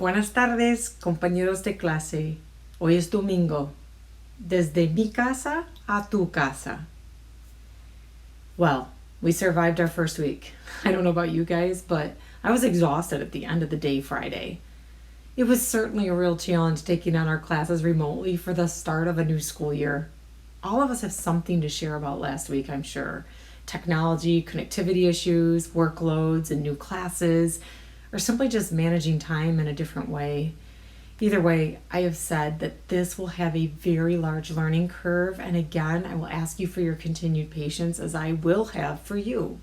Buenas tardes, compañeros de clase. Hoy es domingo. Desde mi casa a tu casa. Well, we survived our first week. I don't know about you guys, but I was exhausted at the end of the day Friday. It was certainly a real challenge taking on our classes remotely for the start of a new school year. All of us have something to share about last week, I'm sure. Technology, connectivity issues, workloads, and new classes, or simply just managing time in a different way. Either way, I have said that this will have a very large learning curve, and again, I will ask you for your continued patience as I will have for you.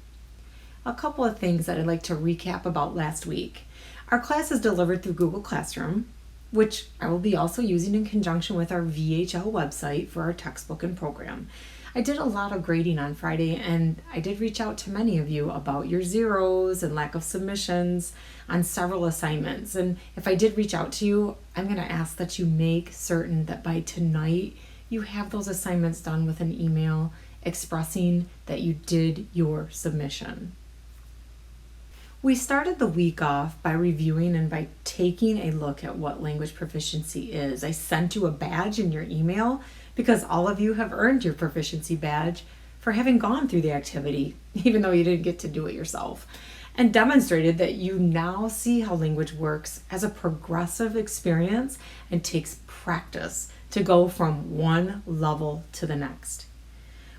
A couple of things that I'd like to recap about last week. Our class is delivered through Google Classroom, which I will be also using in conjunction with our VHL website for our textbook and program. I did a lot of grading on Friday, and I did reach out to many of you about your zeros and lack of submissions on several assignments. And if I did reach out to you, I'm going to ask that you make certain that by tonight you have those assignments done with an email expressing that you did your submission. We started the week off by reviewing and by taking a look at what language proficiency is. I sent you a badge in your email because all of you have earned your proficiency badge for having gone through the activity, even though you didn't get to do it yourself, and demonstrated that you now see how language works as a progressive experience and takes practice to go from one level to the next.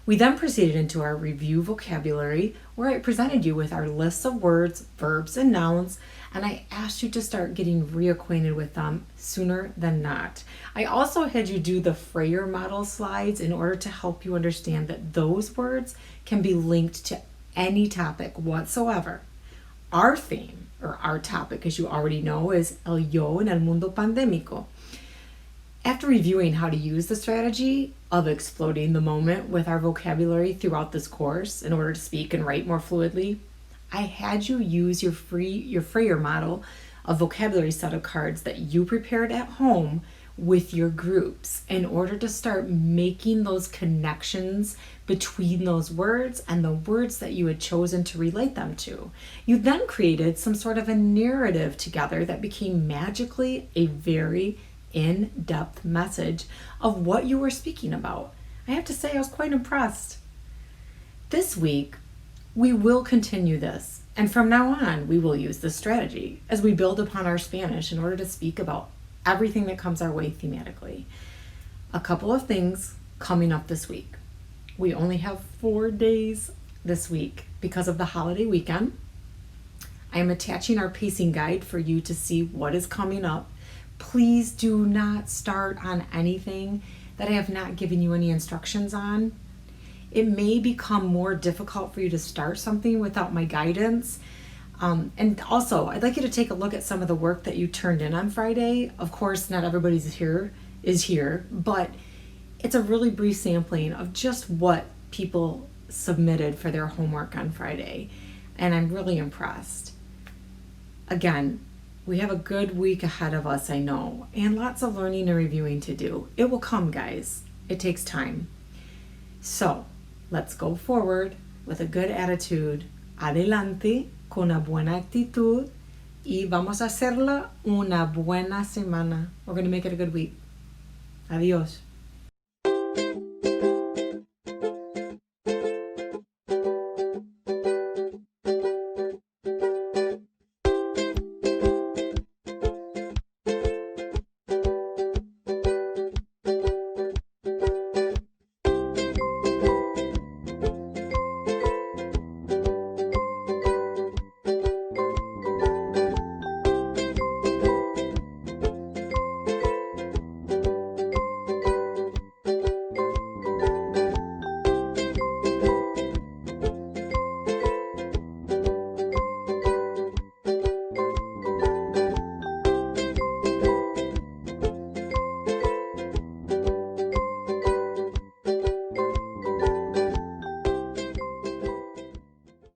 We then proceeded into our review vocabulary, where I presented you with our lists of words, verbs, and nouns, and I asked you to start getting reacquainted with them sooner than not. I also had you do the Frayer model slides in order to help you understand that those words can be linked to any topic whatsoever. Our theme, or our topic, as you already know, is El Yo en el Mundo Pandémico. After reviewing how to use the strategy of exploding the moment with our vocabulary throughout this course in order to speak and write more fluidly, I had you use your Frayer model of vocabulary set of cards that you prepared at home with your groups in order to start making those connections between those words and the words that you had chosen to relate them to. You then created some sort of a narrative together that became magically a very in-depth message of what you were speaking about. I have to say, I was quite impressed. This week, we will continue this, and from now on, we will use this strategy as we build upon our Spanish in order to speak about everything that comes our way thematically. A couple of things coming up this week. We only have 4 days this week because of the holiday weekend. I am attaching our pacing guide for you to see what is coming up. Please do not start on anything that I have not given you any instructions on. It may become more difficult for you to start something without my guidance. And also, I'd like you to take a look at some of the work that you turned in on Friday. Of course, not everybody's is here, but it's a really brief sampling of just what people submitted for their homework on Friday. And I'm really impressed. Again, we have a good week ahead of us, I know, and lots of learning and reviewing to do. It will come, guys. It takes time. So, let's go forward with a good attitude. Adelante, con una buena actitud, y vamos a hacerla una buena semana. We're going to make it a good week. Adiós.